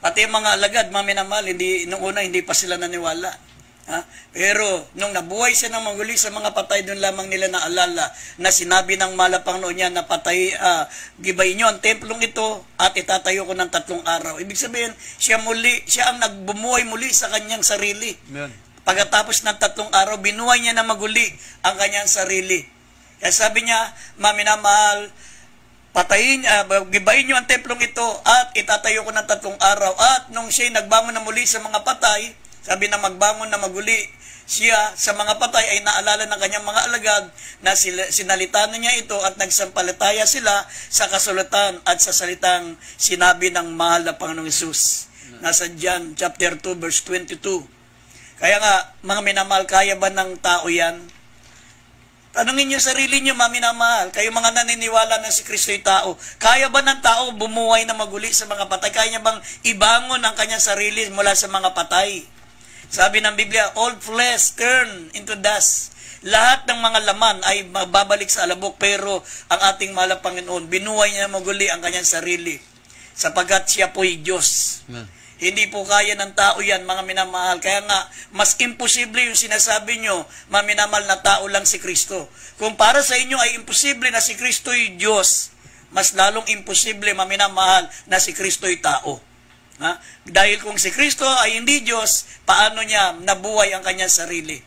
Pati yung mga alagad, maminamahal, nung una hindi pa sila naniwala. Ha? Pero nung nabuhay siya ng maguli sa mga patay, doon lamang nila naalala na sinabi ng malapang noon niya na patay, gibayin niyo ang templong ito at itatayo ko ng 3 araw. Ibig sabihin, siya ang nagbumuhay muli sa kanyang sarili. Amen. Pagkatapos ng 3 araw, binuhay niya na maguli ang kanyang sarili. Kaya sabi niya, maminamahal, gibayin niyo ang templong ito at itatayo ko ng 3 araw. At nung siya nagbangon na muli sa mga patay, sabi na magbangon na maguli siya sa mga patay, ay naalala ng kanyang mga alagad na sinalitan niya ito at nagsampalataya sila sa kasulatan at sa salitang sinabi ng mahal na Panginoong Hesus. Nasa John chapter 2 verse 22. Kaya nga, mga minamahal, kaya ba ng tao yan? Tanungin niyo sarili niyo, maminamahal, kayo mga naniniwala na si Kristo'y tao, kaya ba ng tao bumuhay na maguli sa mga patay? Kaya niya bang ibangon ang kanyang sarili mula sa mga patay? Sabi ng Biblia, all flesh turn into dust. Lahat ng mga laman ay mababalik sa alabok, pero ang ating mahal na Panginoon, binuhay niya na maguli ang kanyang sarili, sapagkat siya po'y Diyos. Amen. Hindi po kaya ng tao yan, mga minamahal. Kaya nga, mas imposible yung sinasabi nyo, mga minamahal, na tao lang si Kristo. Kung para sa inyo ay imposible na si Kristo'y Diyos, mas lalong imposible, mga minamahal, na si Kristo'y tao. Ha? Dahil kung si Kristo ay hindi Diyos, paano niya nabuhay ang kanyang sarili?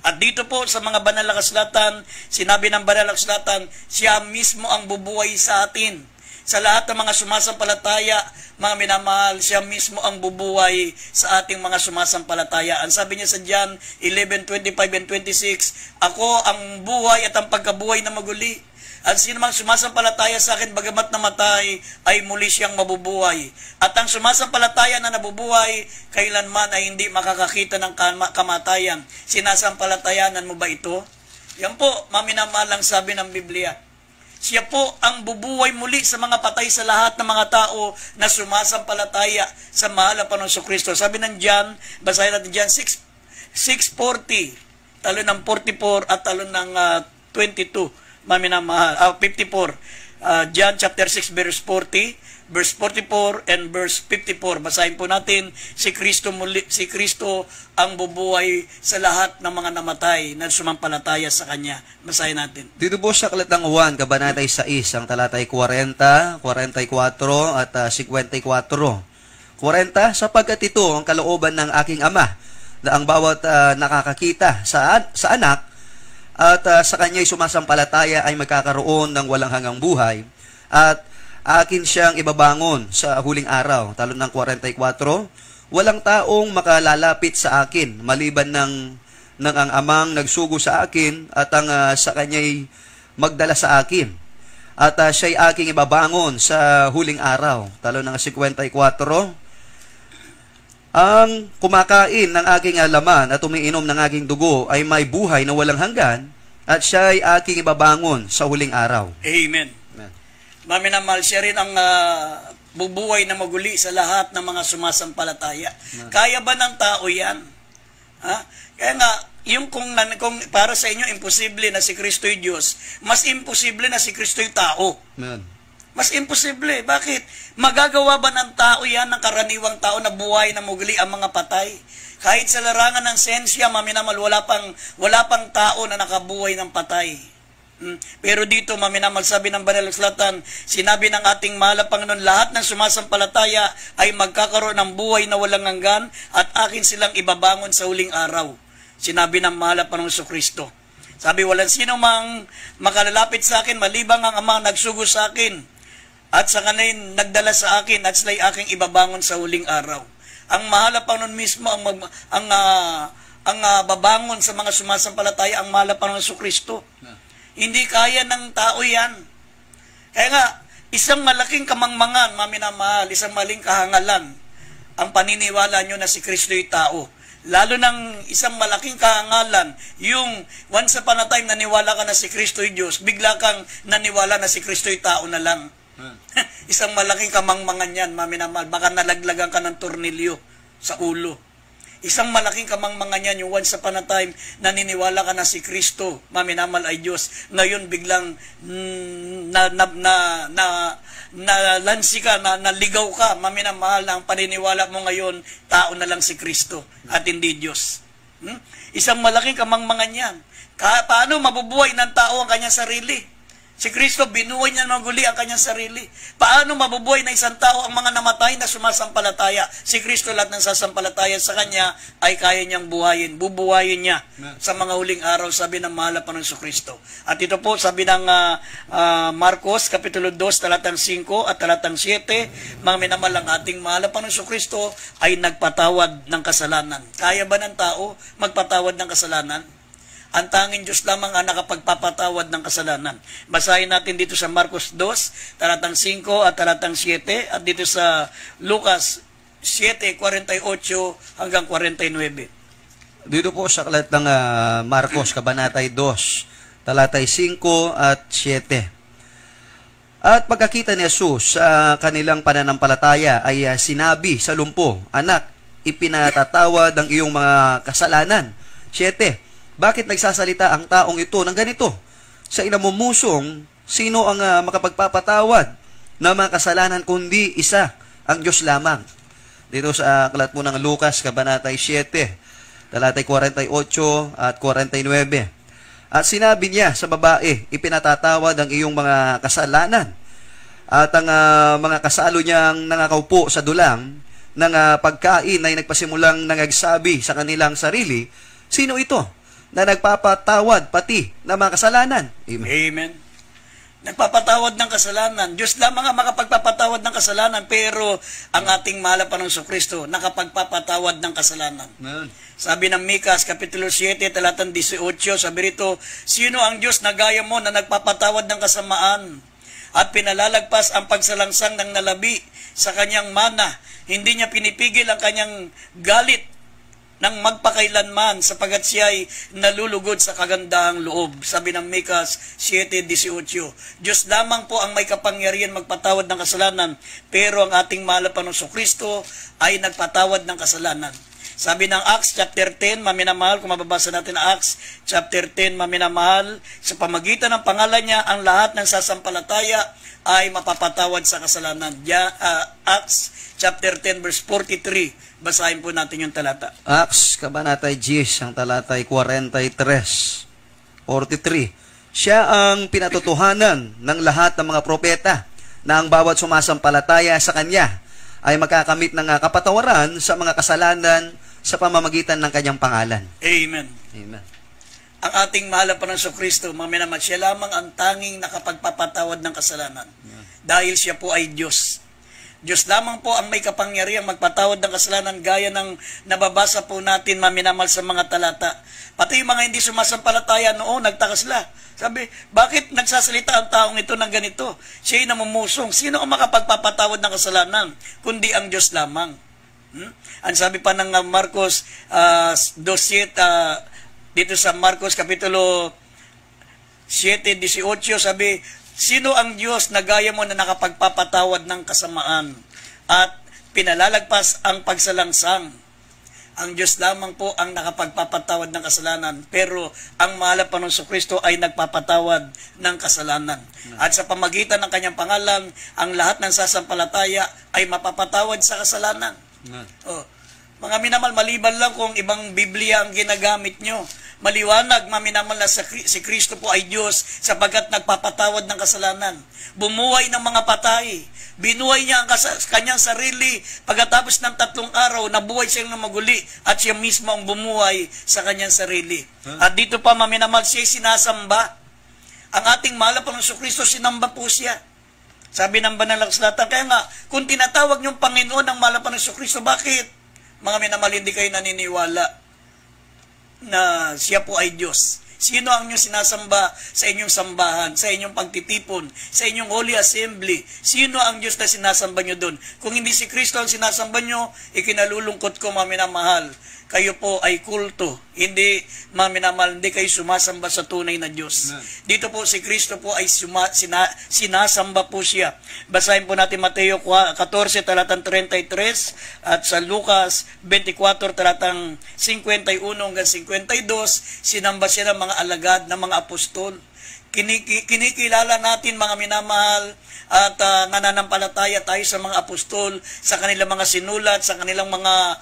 At dito po sa mga banal na kasulatan, sinabi ng banal na kasulatan, siya mismo ang bubuhay sa atin. Sa lahat ng mga sumasampalataya, mga minamahal, siya mismo ang bubuhay sa ating mga sumasampalataya. Ang sabi niya sa John 11:25 and 26, ako ang buhay at ang pagkabuhay na maguli. At sino mang sumasampalataya sa akin, bagamat namatay, ay muli siyang mabubuhay. At ang sumasampalataya na nabubuhay, kailanman ay hindi makakakita ng kamatayan. Sinasampalatayanan mo ba ito? Yan po, maminamahal, ang sabi ng Biblia. Siya po ang bubuhay muli sa mga patay, sa lahat ng mga tao na sumasampalataya sa mahal na Panginoong Kristo. Sabi ng John, basahin natin John 6:40, talo ng 44 at talo ng 22. Maminamahal, 54. John chapter 6 verse 40, verse 44 and verse 54. Basahin po natin, si Kristo ang bubuhay sa lahat ng mga namatay na sumampalataya sa Kanya. Basahin natin. Dito po sa Aklat ng Juan, Kabanata 6, ang talatay 40, 44 at 54. 40, sapagkat ito ang kalooban ng aking Ama, na ang bawat nakakakita sa anak at sa kanya'y sumasampalataya ay magkakaroon ng walang hanggang buhay, at akin siyang ibabangon sa huling araw. Talo ng 44, walang taong makalalapit sa akin maliban ng ang amang nagsugo sa akin, at ang sa kanya'y magdala sa akin, at siya'y aking ibabangon sa huling araw. Talo ng 54, ang kumakain ng aking laman at umiinom ng aking dugo ay may buhay na walang hanggan, at siya ay aking ibabangon sa huling araw. Amen. Amen. Maminamahal, siya rin ang bubuhay na maguli sa lahat ng mga sumasampalataya. Amen. Kaya ba ng tao yan? Ha? Kaya nga, kung para sa inyo imposible na si Kristo'y Diyos, mas imposible na si Kristo'y tao. Amen. Mas imposible. Bakit? Magagawa ba ng tao yan, ng karaniwang tao, na buhay na mugli ang mga patay? Kahit sa larangan ng siyensya, maminamal, wala pang tao na nakabuhay ng patay. Pero dito, maminamal, sabi ng banal na kasulatan, sinabi ng ating mahal na Panginoon, lahat ng sumasampalataya ay magkakaroon ng buhay na walang hanggan, at akin silang ibabangon sa huling araw. Sinabi ng mahal na Panginoong Kristo. Sabi, walang sino mang makalalapit sa akin, malibang ang Ama nagsugo sa akin, at sa kanayin nagdala sa akin, at sila'y aking ibabangon sa huling araw. Ang mahal na Panginoon mismo ang babangon sa mga sumasampalataya, ang mahal na Panginoon Kristo. Hindi kaya ng tao yan. Kaya nga, isang malaking kamangmangan, maminamahal, isang maling kahangalan, ang paniniwala nyo na si Kristo'y tao. Lalo ng isang malaking kahangalan, yung once upon a time naniwala ka na si Kristo'y Diyos, bigla kang naniwala na si Kristo'y tao na lang. Isang malaking kamangmangan yan, maminamahal. Baka nalaglagan ka ng tornilyo sa ulo. Isang malaking kamangmangan yan, yung once upon a time, naniniwala ka na si Kristo, maminamal ay Diyos. Ngayon, biglang nalansi ka, naligaw ka, maminamahal na ang paniniwala mo ngayon, tao na lang si Kristo at hindi Diyos. Isang malaking kamangmangan yan. Paano mabubuhay ng tao ang kanyang sarili? Si Kristo, binuhay niya ng muli ang kanyang sarili. Paano mabubuhay na isang tao ang mga namatay na sumasampalataya? Si Kristo, lahat ng sasampalataya sa kanya ay kaya niyang buhayin. Bubuhayin niya sa mga huling araw, sabi ng mahal na Panginoong Kristo. At ito po, sabi ng Marcos, Kapitulo 2, talatang 5 at talatang 7, mga minamahal ang ating mahal na Panginoong Kristo ay nagpatawad ng kasalanan. Kaya ba ng tao magpatawad ng kasalanan? Ang tanging Diyos lamang ang nakapagpapatawad ng kasalanan. Basahin natin dito sa Marcos 2, talatang 5 at talatang 7, at dito sa Lucas 7:48 hanggang 49. Dito po sa aklat ng Marcos, Kabanatay 2, talatay 5 at 7. At pagkakita ni Jesus sa kanilang pananampalataya ay sinabi sa lumpo, "Anak, ipinatatawad ang iyong mga kasalanan." 7. Bakit nagsasalita ang taong ito ng ganito? Sa inamumusong, sino ang makapagpapatawad ng mga kasalanan kundi isa, ang Diyos lamang? Dito sa aklat po ng Lucas, Kabanatay 7, talatay 48 at 49. At sinabi niya sa babae, ipinatatawad ang iyong mga kasalanan. At ang mga kasalo niyang nangakaupo sa dulang ng pagkain ay nagpasimulang nangagsabi sa kanilang sarili, sino ito na nagpapatawad pati ng mga kasalanan? Amen. Amen. Nagpapatawad ng kasalanan. Diyos lamang ang makapagpapatawad ng kasalanan, pero ang ating mahal na Panginoong Kristo nakapagpapatawad ng kasalanan. Amen. Sabi ng Mikas, Kapitulo 7, talatang 18, sabi rito, sino ang Diyos na gaya mo na nagpapatawad ng kasamaan at pinalalagpas ang pagsalangsang ng nalabi sa kanyang mana? Hindi niya pinipigil ang kanyang galit nang magpakailanman sapagat siya ay nalulugod sa kagandahang loob. Sabi ng Mikas 7:18. Diyos lamang po ang may kapangyarihan magpatawad ng kasalanan, pero ang ating mahal na Panginoong Kristo ay nagpatawad ng kasalanan. Sabi ng Acts chapter 10, maminamahal, kung mababasa natin ang Acts chapter 10, maminamahal, sa pamagitan ng pangalan niya, ang lahat ng sasampalataya ay mapapatawad sa kasalanan. Acts chapter 10 verse 43. Basahin po natin yung talata. Acts, Kabanatay 10, ang talatay 43. Siya ang pinatotohanan ng lahat ng mga propeta na ang bawat sumasampalataya sa Kanya ay magkakamit ng kapatawaran sa mga kasalanan sa pamamagitan ng Kanyang pangalan. Amen. Amen. Ang ating mahal na Panginoong Kristo, maminamat, siya lamang ang tanging nakapagpapatawad ng kasalanan. Dahil siya po ay Diyos. Diyos lamang po ang may kapangyarihan magpatawad ng kasalanan, gaya ng nababasa po natin, maminamal, sa mga talata. Pati yung mga hindi sumasampalataya noon, nagtaka sila. Sabi, bakit nagsasalita ang taong ito ng ganito? Siya'y namumusong. Sino ang makapagpapatawad ng kasalanan? Kundi ang Diyos lamang. Ang sabi pa ng Marcos 2:7, dito sa Marcos Kapitulo 7:18, sabi, sino ang Diyos na gaya mo na nakapagpapatawad ng kasamaan at pinalalagpas ang pagsalangsang? Ang Diyos lamang po ang nakapagpapatawad ng kasalanan, pero ang mahal na Panginoong Kristo ay nagpapatawad ng kasalanan. At sa pamagitan ng kanyang pangalan, ang lahat ng sasampalataya ay mapapatawad sa kasalanan. Mga minamal, maliban lang kung ibang Biblia ang ginagamit nyo, maliwanag, maminamal, na si Kristo po ay Diyos sapagkat nagpapatawad ng kasalanan. Bumuhay ng mga patay. Binuhay niya ang kanyang sarili. Pagkatapos ng 3 araw, nabuhay siya ng maguli at siya mismo ang bumuhay sa kanyang sarili. At dito pa, maminamal, siya sinasamba. Ang ating mahal na Panginoong Kristo, sinamba po siya. Sabi ng Banal na Kasulatan, kaya nga, kung tinatawag niyong Panginoon ang mahal na Panginoong Kristo, bakit? Mga minamal, hindi kayo naniniwala na siya po ay Diyos. Sino ang inyong sinasamba sa inyong sambahan, sa inyong pagtitipon, sa inyong Holy Assembly? Sino ang Diyos na sinasamba nyo doon? Kung hindi si Kristo ang sinasamba nyo, ikinalulungkot ko, mga minamahal. kayo po ay kulto. Hindi, mga minamahal, hindi kayo sumasamba sa tunay na Diyos. Dito po si Kristo po ay sinasamba po siya. Basahin po natin Mateo 14, talatang 33, at sa Lucas 24, talatang 51 hanggang 52, sinamba siya ng mga alagad, ng mga apostol. Kinikilala natin, mga minamahal, at nananampalataya tayo sa mga apostol, sa kanilang mga sinulat, sa kanilang mga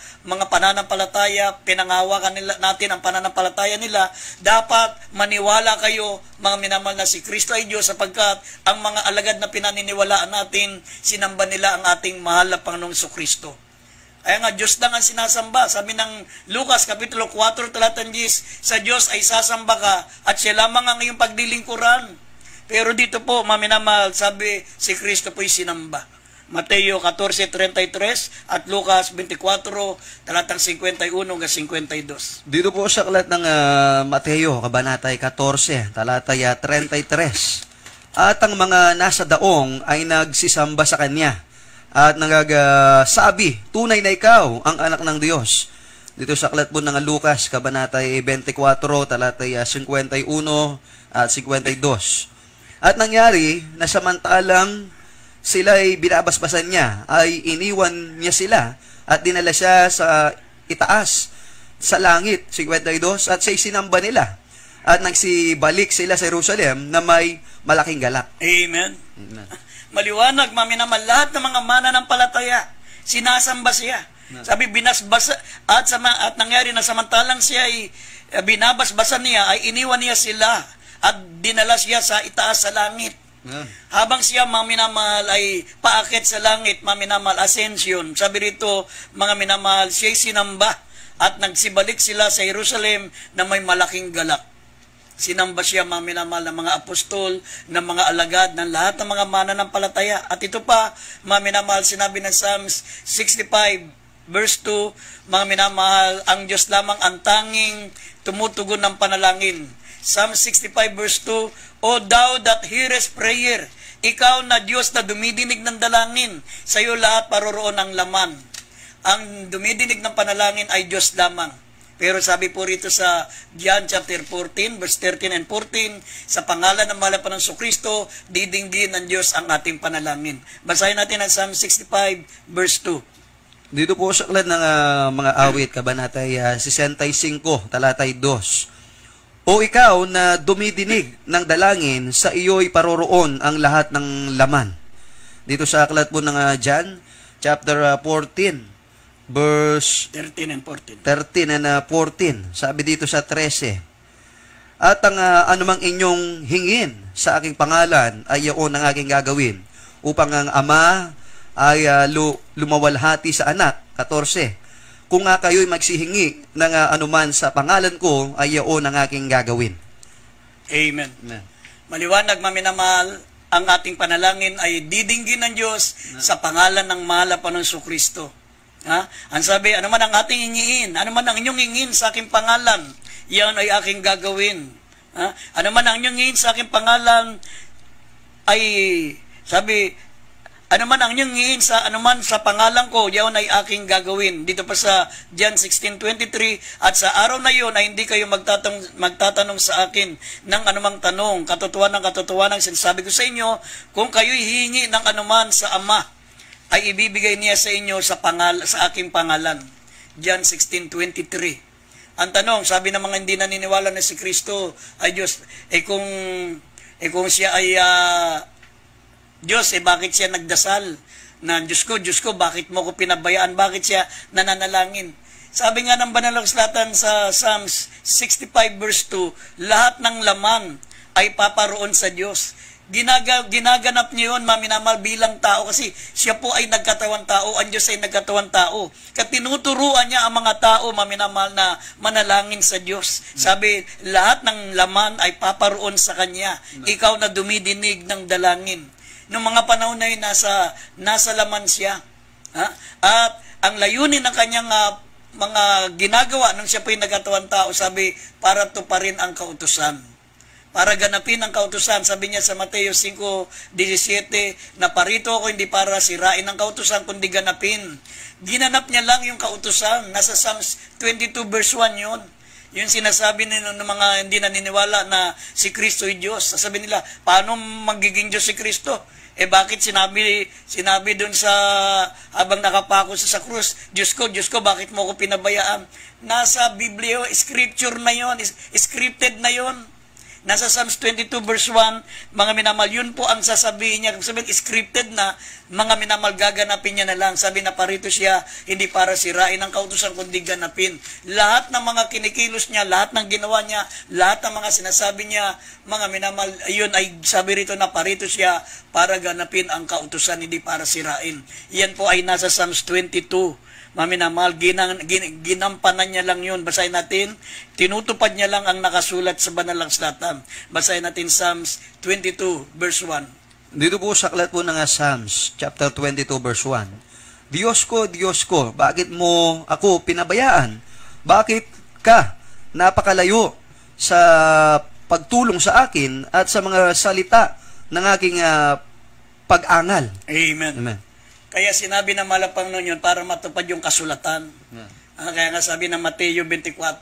pananampalataya, pinangawakan natin ang pananampalataya nila. Dapat maniwala kayo, mga minamahal, na si Kristo ay Diyos, sapagkat ang mga alagad na pinaniniwalaan natin, sinamba nila ang ating mahal na Panginoong Kristo. Kaya nga, Diyos lang ang sinasamba. Sabi ng Lucas, Kapitulo 4, talatang 10, sa Diyos ay sasamba ka at siya lamang ang iyong paglilingkuran. Pero dito po, maminamahal, sabi, si Kristo po'y sinamba. Mateo 14:33 at Lucas 24, talatang 51 hanggang 52. Dito po sa aklat ng Mateo, kabanatay 14, talatay 33. At ang mga nasa daong ay nagsisamba sa kanya at nagsabi, tunay na ikaw ang anak ng Diyos. Dito sa aklat po ng Lucas, kabanatay 24, talatay 51 at 52. At nangyari na samantalang sila ay binabasbasan niya, ay iniwan niya sila at dinala siya sa itaas, sa langit, 52, at siya sinamba nila. At nagsibalik sila sa Jerusalem na may malaking galak. Amen. Amen. Maliwanag, maminamal, lahat ng mga mananampalataya, sinasamba siya. Sabi, binasbasa, at nangyari na samantalang siya ay binabasbasan niya, ay iniwan niya sila at dinala siya sa itaas sa langit. Habang siya, mga minamahal, ay paakit sa langit, mga minamahal, ascension. Sabi rito, mga minamahal, siya ay sinamba at nagsibalik sila sa Jerusalem na may malaking galak. Sinamba siya, mga minamahal, ng mga apostol, ng mga alagad, ng lahat ng mga mananampalataya. At ito pa, mga minamahal, sinabi ng Psalms 65, verse 2, mga minamahal, ang Diyos lamang ang tanging tumutugon ng panalangin. Psalm 65, verse 2, O thou that hearest prayer, ikaw na Diyos na dumidinig ng dalangin, sa iyo lahat paroroon ang laman. Ang dumidinig ng panalangin ay Diyos lamang. Pero sabi po rito sa John chapter 14, verse 13 and 14, sa pangalan ng mahal na Panginoong Kristo, didinggin ng Diyos ang ating panalangin. Basahin natin ang Psalm 65, verse 2. Dito po sa aklat ng mga awit, kabanatay 65, talatay 2. O ikaw na dumidinig ng dalangin, sa iyo'y paroroon ang lahat ng laman. Dito sa aklat po ng John, chapter 14, verse 13 and 14. 13 and 14. Sabi dito sa 13, at ang anumang inyong hingin sa aking pangalan ay iyon ang aking gagawin, upang ang Ama ay lumawalhati sa anak. 14. Kung kayo'y magsihingi ng anuman sa pangalan ko, ay iyon ang aking gagawin. Amen. Amen. Maliwanag, maminamahal, ang ating panalangin ay didinggin ng Diyos sa pangalan ng mahal na Panginoong Kristo. Ang sabi, ano man ang ating hingiin, ano man ang inyong hingin sa aking pangalan, yan ay aking gagawin. Ano man ang inyong hingin sa aking pangalan, ay, sabi, ano man ang inyong hingin sa anuman sa pangalan ko, yan ay aking gagawin. Dito pa sa John 16:23, at sa araw na yun ay hindi kayo magtatanong sa akin ng anumang tanong. Katotohanan sinasabi ko sa inyo, kung kayo'y hihingi ng anuman sa Ama, ay ibibigay niya sa inyo sa aking pangalan. John 16:23. Ang tanong, sabi ng mga hindi naniniwala na si Kristo ay Diyos, kung siya ay Diyos, bakit siya nagdasal na Diyos ko, bakit mo ko pinabayaan? Bakit siya nananalangin? Sabi nga ng banal na kasulatan sa Psalms 65 verse 2, lahat ng laman ay paparoon sa Diyos. Ginaganap niyo yun, maminamal, bilang tao, kasi siya po ay nagkatawang tao, ang Diyos ay nagkatawang tao. Tinuturuan niya ang mga tao, maminamal, na manalangin sa Diyos. Sabi, lahat ng laman ay paparoon sa Kanya. Ikaw na dumidinig ng dalangin. Noong mga panahon na yun, nasa laman siya. At ang layunin ng kanyang mga ginagawa nung siya po ay nagkatawang tao, sabi, para tuparin ang kautusan. para ganapin ang kautusan. Sabi niya sa Mateo 5:17, naparito ako hindi para sirain ang kautusan, kundi ganapin. Ginanap niya lang yung kautusan. Nasa Psalms 22 verse 1 yun. Yung sinasabi ng mga hindi naniniwala na si Kristo ay Diyos. Sasabi nila, paano magiging Diyos si Kristo? Bakit sinabi dun sa, habang nakapako sa krus, Diyos ko, bakit mo ko pinabayaan? Nasa Biblia, scripture na yon, scripted na yon. Nasa Psalms 22 verse 1, mga minamahal, yun po ang sasabihin niya. Sabihin, scripted na, mga minamahal, gaganapin niya na lang. Sabi na parito siya, hindi para sirain ang kautusan, kundi ganapin. Lahat ng mga kinikilos niya, lahat ng ginawa niya, lahat ng mga sinasabi niya, mga minamahal, yun ay sabi rito na parito siya para ganapin ang kautusan, hindi para sirain. Yan po ay nasa Psalms 22. Maminamahal, ginampanan niya lang yun. Basahin natin, tinutupad niya lang ang nakasulat sa banal na akslatan. Basahin natin Psalms 22 verse 1. Dito po sa aklat po ng Psalms, chapter 22 verse 1. Diyos ko, bakit mo ako pinabayaan? Bakit ka napakalayo sa pagtulong sa akin at sa mga salita ng aking pag-angal? Amen. Amen. Kaya sinabi ng malapang nun yun para matupad yung kasulatan. Kaya nga sabi ng Mateo 24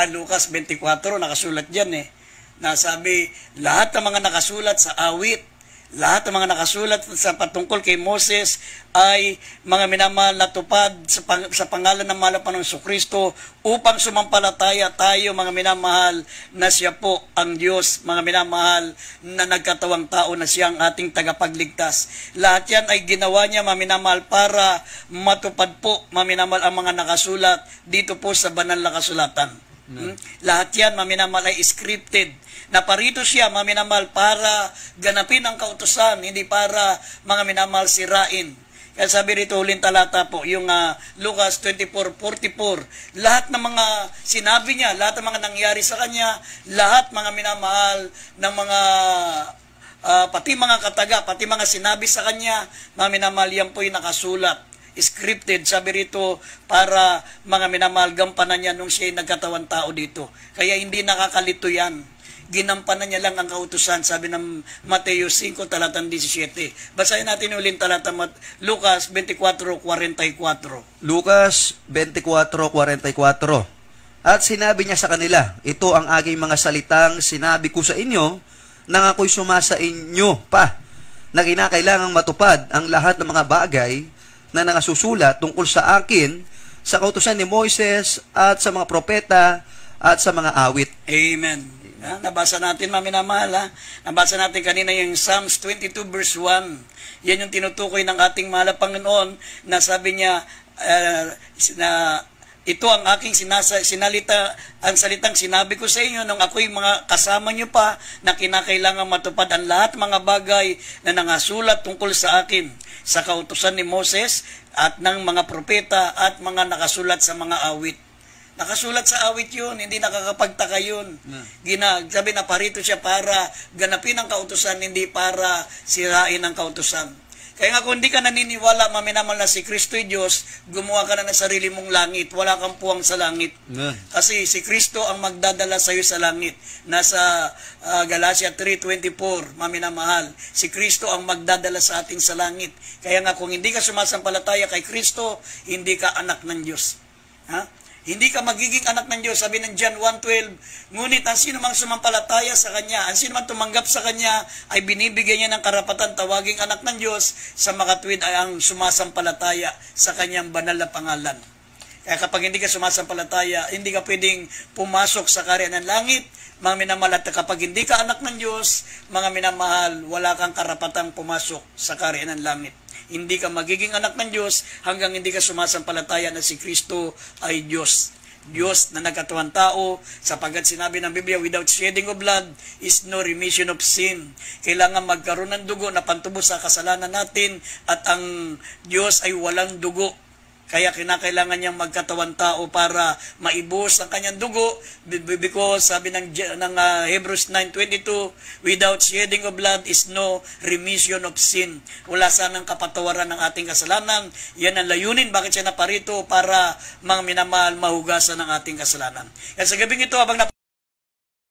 Lucas 24, nakasulat dyan na sabi, lahat ng mga nakasulat sa awit, lahat ng mga nakasulat sa patungkol kay Moses ay mga minamahal na tupad sa pangalan ng malapang ng Kristo upang sumampalataya tayo, mga minamahal, na siya po ang Diyos, mga minamahal, na nagkatawang tao na siyang ating tagapagligtas. Lahat yan ay ginawa niya, mga minamahal, para matupad po, mga minamahal, ang mga nakasulat dito po sa banal na kasulatan. Lahat yan, mga minamahal, ay scripted. Naparito siya, mga minamahal, para ganapin ang kautusan, hindi para, mga minamahal, sirain. Kaya sabi rito, huling talata po, yung Lucas 24:44, lahat ng mga sinabi niya, lahat ng mga nangyari sa kanya, lahat, mga minamahal, ng mga, pati mga kataga, pati mga sinabi sa kanya, mga minamahal, yan po yung nakasulat. Scripted, sabi rito, para, mga minamahal, gampanan niya nung siya nagkatawang tao dito. Kaya hindi nakakalito yan. Ginampanan niya lang ang kautusan, sabi ng Mateo 5, talatang 17. Basahin natin ulit talata Lucas 24:44. Lucas 24:44. At sinabi niya sa kanila, ito ang aking mga salitang sinabi ko sa inyo, nang ako'y sumasa inyo pa, na kinakailangang matupad ang lahat ng mga bagay na nakasusulat tungkol sa akin, sa kautusan ni Moises at sa mga propeta at sa mga awit. Amen. Nabasa natin, mga minamahal. Nabasa natin kanina yung Psalms 22 verse 1. Yan yung tinutukoy ng ating mahal na Panginoon na sabi niya na ito ang aking sinalita, ang salitang sinabi ko sa inyo nung ako'y mga kasama niyo pa na kinakailangan matupad ang lahat mga bagay na nangasulat tungkol sa akin sa kautusan ni Moses at ng mga propeta at mga nakasulat sa mga awit. Nakasulat sa awit yun, hindi nakakapagtaka yun. Sabi na parito siya para ganapin ang kautusan, hindi para sirain ang kautusan. Kaya nga kung hindi ka naniniwala, maminamal na si Kristo ay Diyos, gumawa ka na ng sarili mong langit. Wala kang puwang sa langit. Kasi si Kristo ang magdadala sa iyo sa langit. Nasa Galatia 3:24, maminamahal. Si Kristo ang magdadala sa atin sa langit. Kaya nga kung hindi ka sumasampalataya kay Kristo, hindi ka anak ng Diyos. Hindi ka magiging anak ng Diyos. Sabi ng John 1:12, ngunit ang sino mang sumampalataya sa Kanya, ang sino mang tumanggap sa Kanya, ay binibigyan niya ng karapatan tawaging anak ng Diyos sa makatuwid ay ang sumasampalataya sa Kanyang banal na pangalan. Kaya kapag hindi ka sumasampalataya, hindi ka pwedeng pumasok sa kaharian ng langit, mga minamahal. At kapag hindi ka anak ng Diyos, mga minamahal, wala kang karapatang pumasok sa kaharian ng langit. Hindi ka magiging anak ng Diyos hanggang hindi ka sumasampalataya na si Kristo ay Diyos. Diyos na nagkatawang tao, sapagkat sinabi ng Biblia, without shedding of blood is no remission of sin. Kailangan magkaroon ng dugo na pantubos sa kasalanan natin at ang Diyos ay walang dugo. Kaya kinakailangan niyang magkatawan tao para maibos ang kanyang dugo, because sabi ng Hebrews 9:22, without shedding of blood is no remission of sin. Wala sanang kapatawaran ng ating kasalanan. Yan ang layunin, bakit siya naparito, para mga minamahal mahugasan ng ating kasalanan. Kaya sa gabing ito, habang